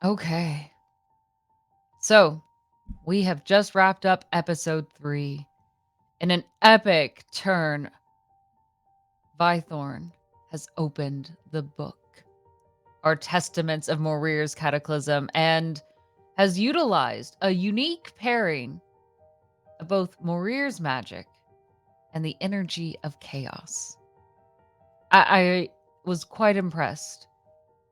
Okay. So, we have just wrapped up episode 3. In an epic turn, Vythorn has opened the book, our testaments of Morir's cataclysm, and has utilized a unique pairing of both Morir's magic and the energy of chaos. I was quite impressed.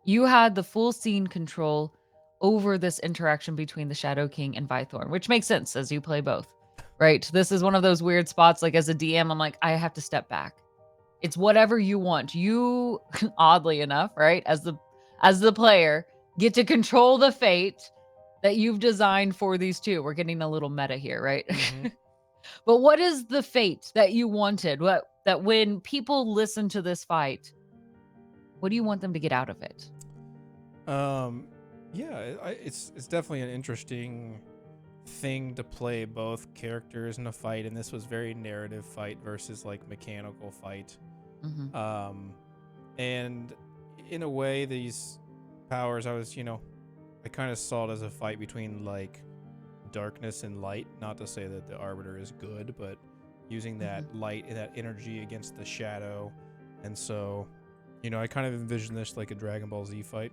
You had the full scene control over this interaction between the Shadow King and Vythorn, which makes sense as you play both, right? This is one of those weird spots, like as a DM, I'm like, I have to step back. It's whatever you want. You, oddly enough, right, as the player, get to control the fate that you've designed for these two. We're getting a little meta here, right? Mm-hmm. But what is the fate that you wanted? What that when people listen to this fight, what do you want them to get out of it? Um, yeah, it's definitely an interesting thing to play both characters in a fight, and this was very narrative fight versus like mechanical fight. Mhm. Um, and in a way, these powers, I kind of saw it as a fight between like darkness and light. Not to say that the Arbiter is good, but using that Mhm. light and that energy against the shadow. And so, I kind of envision this like a Dragon Ball Z fight.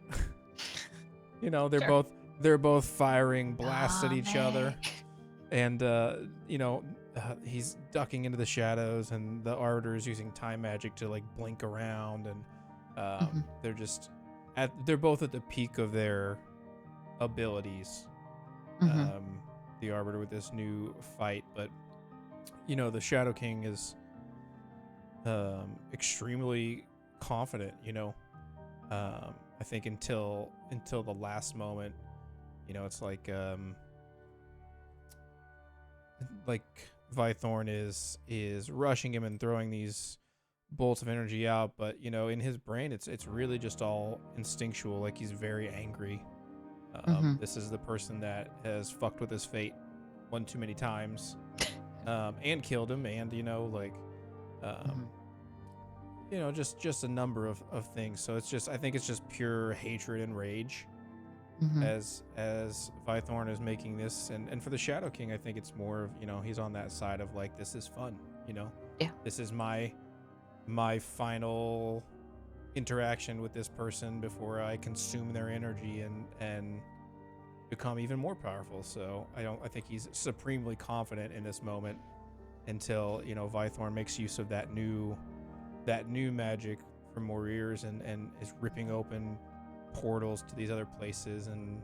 you know, they're Sure. both they're both firing blasts at each other, Namek. and he's ducking into the shadows, and the Arbiter is using time magic to like blink around, and Mhm. they're both at the peak of their abilities. Mhm. Um, the Arbiter with this new fight, but the Shadow King is extremely confident. I think until the last moment, it's like Vythorn is rushing him and throwing these bolts of energy out, but in his brain, it's really just all instinctual. Like he's very angry. Mhm. This is the person that has fucked with his fate one too many times, and killed him, and um, Mhm. just a number of things. So I think it's just pure hatred and rage Mhm. as Vythorn is making this, and for the Shadow King, I think it's more of he's on that side of like, this is fun, Yeah. this is my final interaction with this person before I consume their energy and become even more powerful. So I think he's supremely confident in this moment until Vythorn makes use of that new magic from Morir's and is ripping open portals to these other places and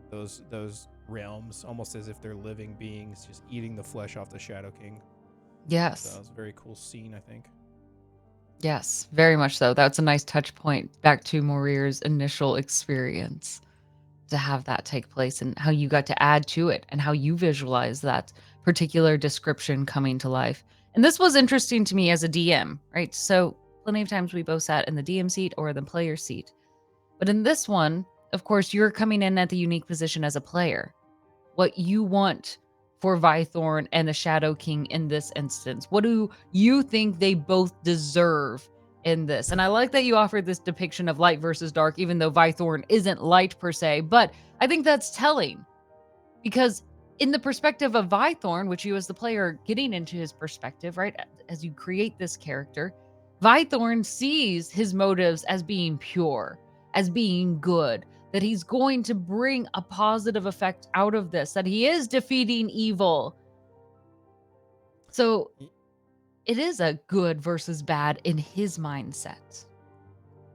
those realms, almost as if they're living beings just eating the flesh off the Shadow King. So Yes. it's a very cool scene, I think. Yes, very much so. That's a nice touch point back to Morir's initial experience to have that take place and how you got to add to it and how you visualize that particular description coming to life. And this was interesting to me as a DM, right? So, plenty of times we both sat in the DM seat or the player seat. But in this one, of course, you're coming in at the unique position as a player. What you want for Vythorn and the Shadow King in this instance? What do you think they both deserve in this? And I like that you offered this depiction of light versus dark, even though Vythorn isn't light per se, but I think that's telling because in the perspective of Vythorn, which you as the player getting into his perspective, right? As you create this character, Vythorn sees his motives as being pure, as being good, that he's going to bring a positive effect out of this, that he is defeating evil. So it is a good versus bad in his mindset.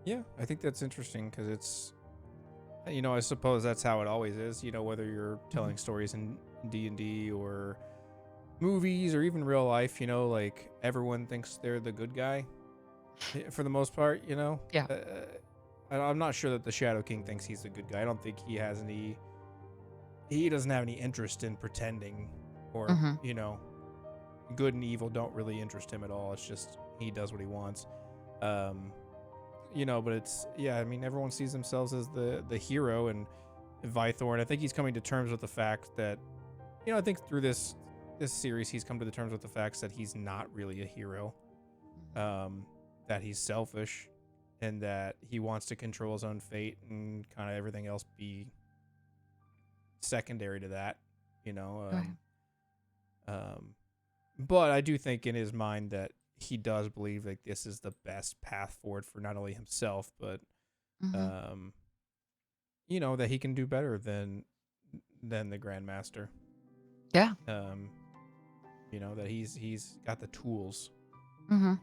Yeah, I think that's interesting because I suppose that's how it always is. Whether you're Mhm. telling stories in D&D or movies or even real life, like everyone thinks they're the good guy for the most part. Yeah. I'm not sure that the Shadow King thinks he's a good guy. I don't think he doesn't have any interest in pretending, or Hmm. good and evil don't really interest him at all. It's just he does what he wants. Um, but it's, yeah, I mean, everyone sees themselves as the hero, and Vythorn, I think he's coming to terms with the fact that, I think through this series he's come to the terms with the facts that he's not really a hero. Um, that he's selfish and that he wants to control his own fate and kind of everything else be secondary to that, you know. Right. But I do think in his mind that he does believe like this is the best path forward for not only himself, but Hmm. um, you know, that he can do better than the Grandmaster. Yeah. Um, you know, that he's got the tools. Hmm.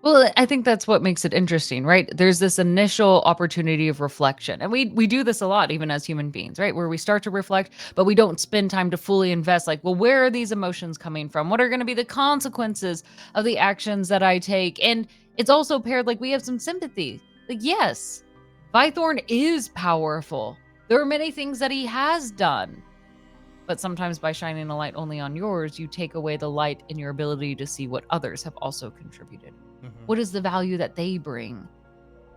Well, I think that's what makes it interesting, right? There's this initial opportunity of reflection. And we do this a lot even as human beings, right? Where we start to reflect, but we don't spend time to fully invest like, well, where are these emotions coming from? What are going to be the consequences of the actions that I take? And it's also paired like we have some sympathy. Like, yes, Vythorn is powerful. There are many things that he has done. But sometimes by shining a light only on yours, you take away the light in your ability to see what others have also contributed. Mm-hmm. What is the value that they bring?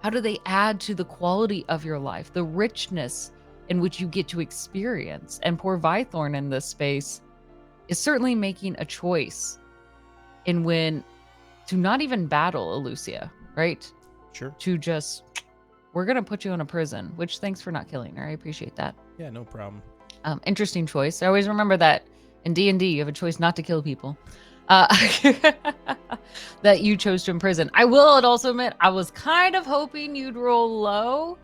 How do they add to the quality of your life, the richness in which you get to experience? And poor Vythorn in this space is certainly making a choice in when to not even battle Elucia, right? Sure. To just, we're going to put you in a prison, which thanks for not killing her. I appreciate that. Yeah, no problem. Interesting choice. I always remember that in D&D, you have a choice not to kill people. That you chose to imprison. I will also admit, I was kind of hoping you'd roll low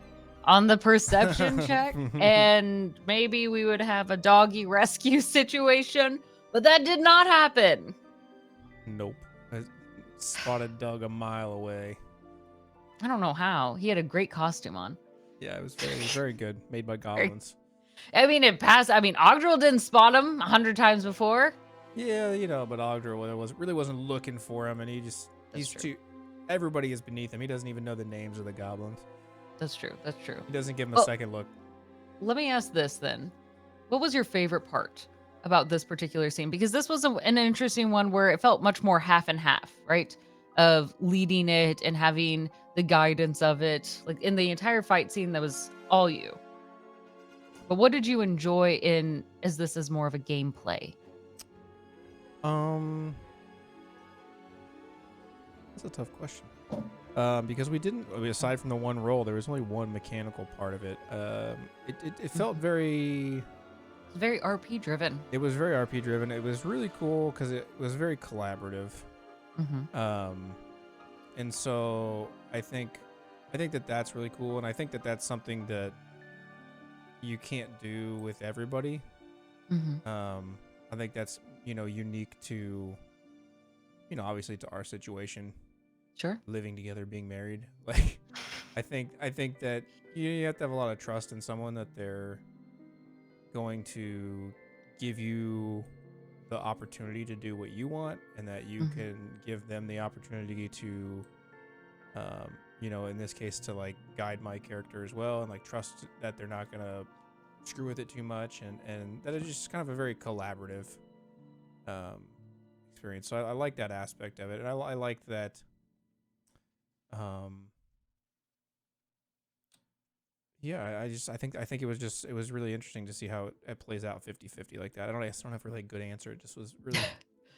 on the perception check, and maybe we would have a doggy rescue situation, but that did not happen. Nope. I spotted Doug a mile away. I don't know how. He had a great costume on. Yeah, it was very good. Made by goblins. I mean, it passed. I mean, Ogdril didn't spot him 100 times before. Yeah, you know, but Ogdra really wasn't looking for him, and That's he's true. too. Everybody is beneath him. He doesn't even know the names of the goblins. That's true. That's true. He doesn't give him a Well, second look. let me ask this then. What was your favorite part about this particular scene? Because this was an interesting one where it felt much more half and half, right? Of leading it and having the guidance of it. Like in the entire fight scene, that was all you. But what did you enjoy in as this is more of a gameplay? That's a tough question. Because we didn't, aside from the one roll, there was only one mechanical part of it. It felt very. It's very RP driven. It was very RP driven. It was really cool because it was very collaborative. Mm-hmm. And so I think that that's really cool, and I think that that's something that you can't do with everybody. Mm-hmm. I think that's unique to obviously to our situation, Sure. living together, being married. Like I think that you have to have a lot of trust in someone that they're going to give you the opportunity to do what you want, and that you Mm-hmm. can give them the opportunity to in this case to like guide my character as well, and like trust that they're not gonna screw with it too much, and that is just kind of a very collaborative experience. So I like that aspect of it, and I like that um yeah, I think it was really interesting to see how it plays out 50-50 like that. I don't have a really good answer. It just was really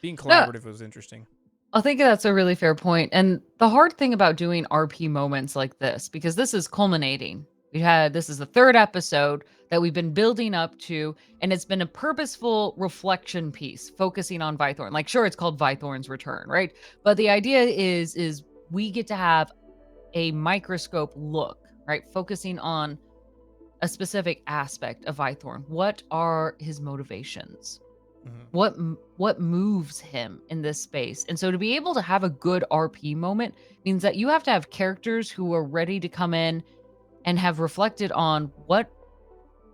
being No, collaborative was interesting. I think that's a really fair point. And the hard thing about doing RP moments like this, because this is culminating, this is the third episode that we've been building up to, and it's been a purposeful reflection piece focusing on Vythorn. Like, sure, it's called Vythorn's Return, right? But the idea is we get to have a microscope look, right? Focusing on a specific aspect of Vythorn. What are his motivations? Mm-hmm. What moves him in this space? And so to be able to have a good RP moment means that you have to have characters who are ready to come in and have reflected on what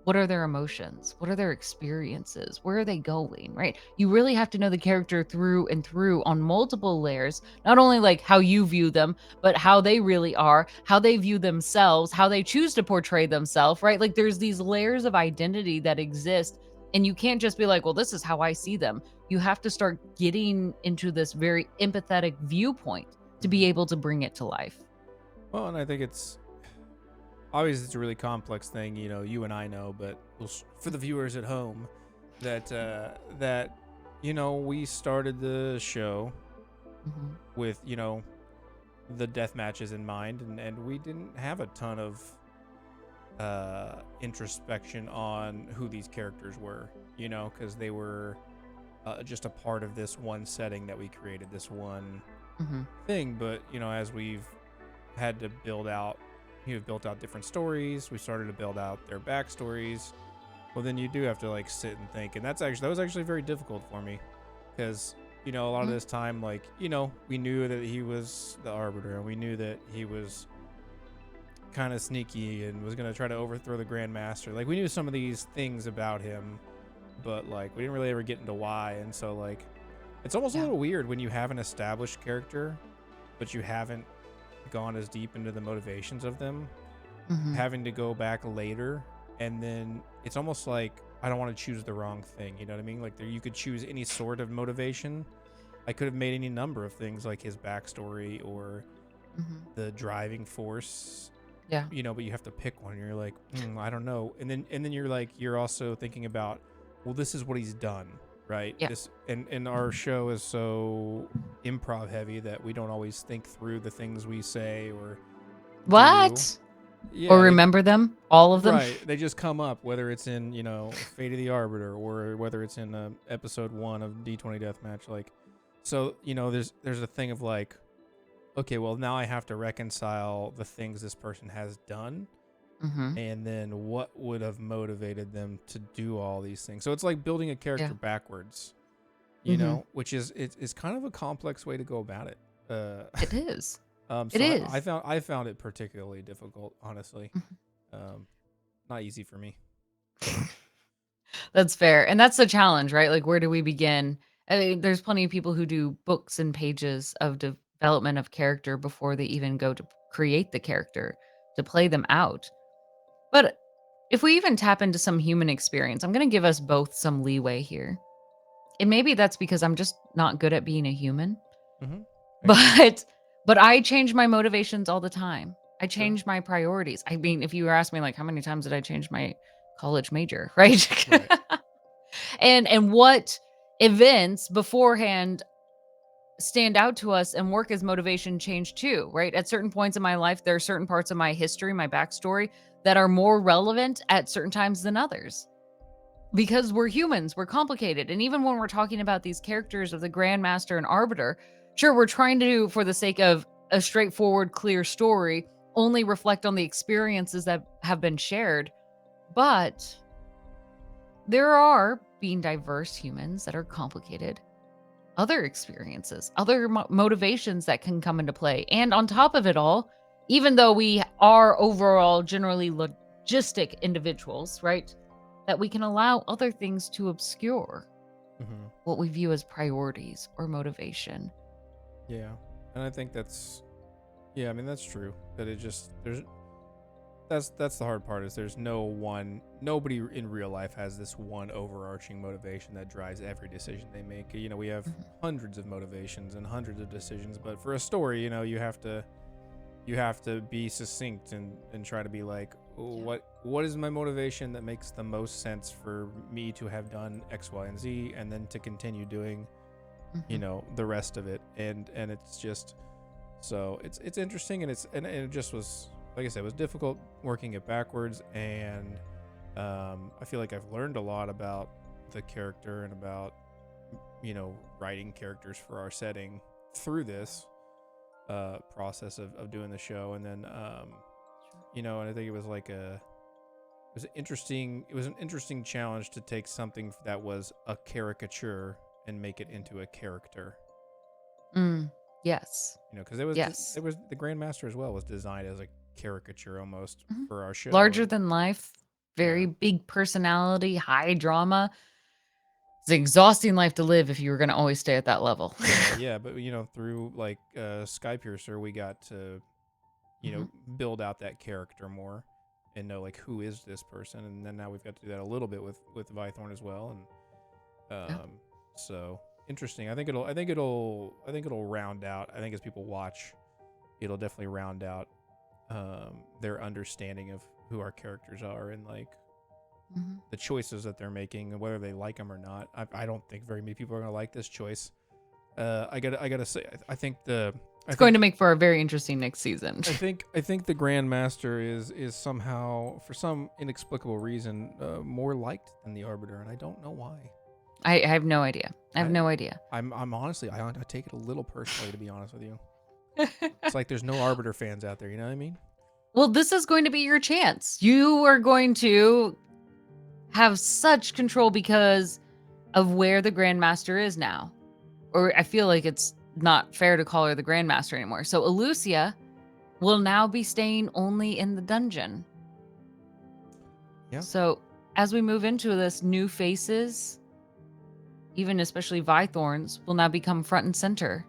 are their emotions? What are their experiences? Where are they going, right? You really have to know the character through and through on multiple layers, not only like how you view them, but how they really are, how they view themselves, how they choose to portray themselves, right? Like there's these layers of identity that exist. And you can't just be like, well, this is how I see them. You have to start getting into this very empathetic viewpoint to Mm-hmm. be able to bring it to life. Well, and I think it's obviously it's a really complex thing, you and I know, but for the viewers at home, that we started the show Mhm. with the death matches in mind, and we didn't have a ton of introspection on who these characters were, because they were just a part of this one setting that we created, this one Mm-hmm. thing. But as we've had to built out different stories, we started to build out their backstories. Well, then you do have to like sit and think, and that was actually very difficult for me, because a lot of Mm-hmm. this time, like we knew that he was the Arbiter, and we knew that he was kind of sneaky and was going to try to overthrow the Grandmaster. Like, we knew some of these things about him, but like we didn't really ever get into why. And so like it's almost a Yeah. little weird when you have an established character but you haven't gone as deep into the motivations of them, Mm-hmm. having to go back later, and then it's almost like I don't want to choose the wrong thing, you know what I mean? Like, you could choose any sort of motivation. I could have made any number of things, like his backstory or Mm-hmm. the driving force, Yeah. but you have to pick one. And you're like, I don't know. And then you're like, you're also thinking about, well, this is what he's done, right? Yeah. This and our show is so improv heavy that we don't always think through the things we say or do. What? Or Yeah, remember them? All of them? right. They just come up, whether it's in Fate of the Arbiter or whether it's in episode 1 of D20 Deathmatch. Like, so there's a thing of like, okay, well, now I have to reconcile the things this person has done, Mm-hmm. and then what would have motivated them to do all these things. So it's like building a character Yeah. backwards, Mm-hmm. which is kind of a complex way to go about it. It is. It So I is. found it particularly difficult, honestly. Mhm. Not easy for me. That's fair. And that's the challenge, right? Like, where do we begin? I mean, there's plenty of people who do books and pages of development of character before they even go to create the character, to play them out. But if we even tap into some human experience, I'm going to give us both some leeway here. And maybe that's because I'm just not good at being a human. Mm-hmm. I can see that. But but I change my motivations all the time. I Sure. change my priorities. I mean, if you were asking me like how many times did I change my college major, right? Right. And what events beforehand stand out to us and work as motivation change too, right? At certain points in my life, there are certain parts of my history, my backstory that are more relevant at certain times than others. Because we're humans, we're complicated. And even when we're talking about these characters of the Grandmaster and Arbiter, sure, we're trying to, for the sake of a straightforward, clear story, only reflect on the experiences that have been shared. But there are, being diverse humans that are complicated, other experiences, other motivations that can come into play. And on top of it all, even though we are overall generally logistic individuals, right? That we can allow other things to obscure Mm-hmm. what we view as priorities or motivation. Yeah. And I think yeah, I mean, that's true. That it just, that's the hard part, is there's nobody in real life has this one overarching motivation that drives every decision they make. We have Mhm. hundreds of motivations and hundreds of decisions, but for a story, you have to be succinct and try to be like, Yeah. what is my motivation that makes the most sense for me to have done X, Y, and Z, and then to continue doing Mhm. the rest of it. And it's just, so it's interesting, and it just was, like I said, it was difficult working it backwards. And I feel like I've learned a lot about the character and about writing characters for our setting through this process of doing the show. And then and I think it was like it was an interesting challenge to take something that was a caricature and make it into a character. Mm. Yes. Because it was Yes. it was the Grandmaster as well was designed as a caricature almost Mhm. for our show. Larger And than life, very yeah, big personality, high drama. It's an exhausting life to live if you were going to always stay at that level. yeah, but through like Skypiercer, we got to Mhm. build out that character more and know like who is this person. And then now we've got to do that a little bit with Vythorn as well. And Yeah. so interesting. I think it'll round out. I think as people watch, it'll definitely round out their understanding of who our characters are, and like Mhm. the choices that they're making and whether they like them or not. I don't think very many people are gonna like this choice. I gotta say, I think I It's going think to make for a very interesting next season. I think the Grandmaster is somehow, for some inexplicable reason, more liked than the Arbiter, and I don't know why. I have no idea. I have I, no idea. I'm honestly, I take it a little personally, to be honest with you. It's like there's no Arbiter fans out there. You know what I mean? Well, this is going to be your chance. You are going to have such control because of where the Grandmaster is now. Or I feel like it's not fair to call her the Grandmaster anymore. So Elucia will now be staying only in the dungeon. Yeah. So as we move into this, new faces, even especially Vythorns, will now become front and center,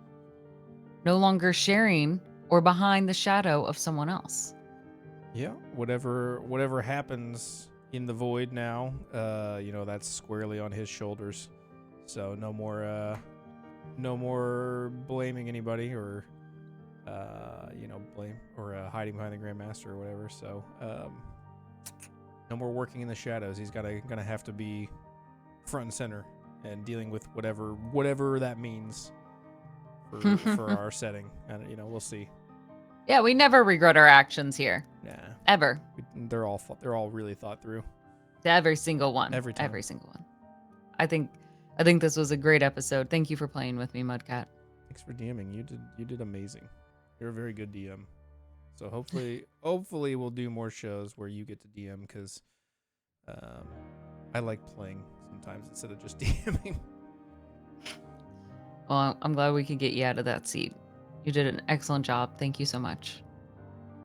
no longer sharing or behind the shadow of someone else. Yeah. Whatever happens in the void now, that's squarely on his shoulders. So no more blaming anybody or blame or hiding behind the Grandmaster or whatever. So no more working in the shadows. He's gonna have to be front and center and dealing with whatever that means for our setting. And we'll see. Yeah, we never regret our actions here. Nah, Ever. they're all really thought through. Every single one. Every time. Every single one. I think this was a great episode. Thank you for playing with me, Mudcat. Thanks for DMing. You did amazing. You're a very good DM. So hopefully we'll do more shows where you get to DM, because I like playing sometimes instead of just DMing. Well, I'm glad we could get you out of that seat. You did an excellent job. Thank you so much.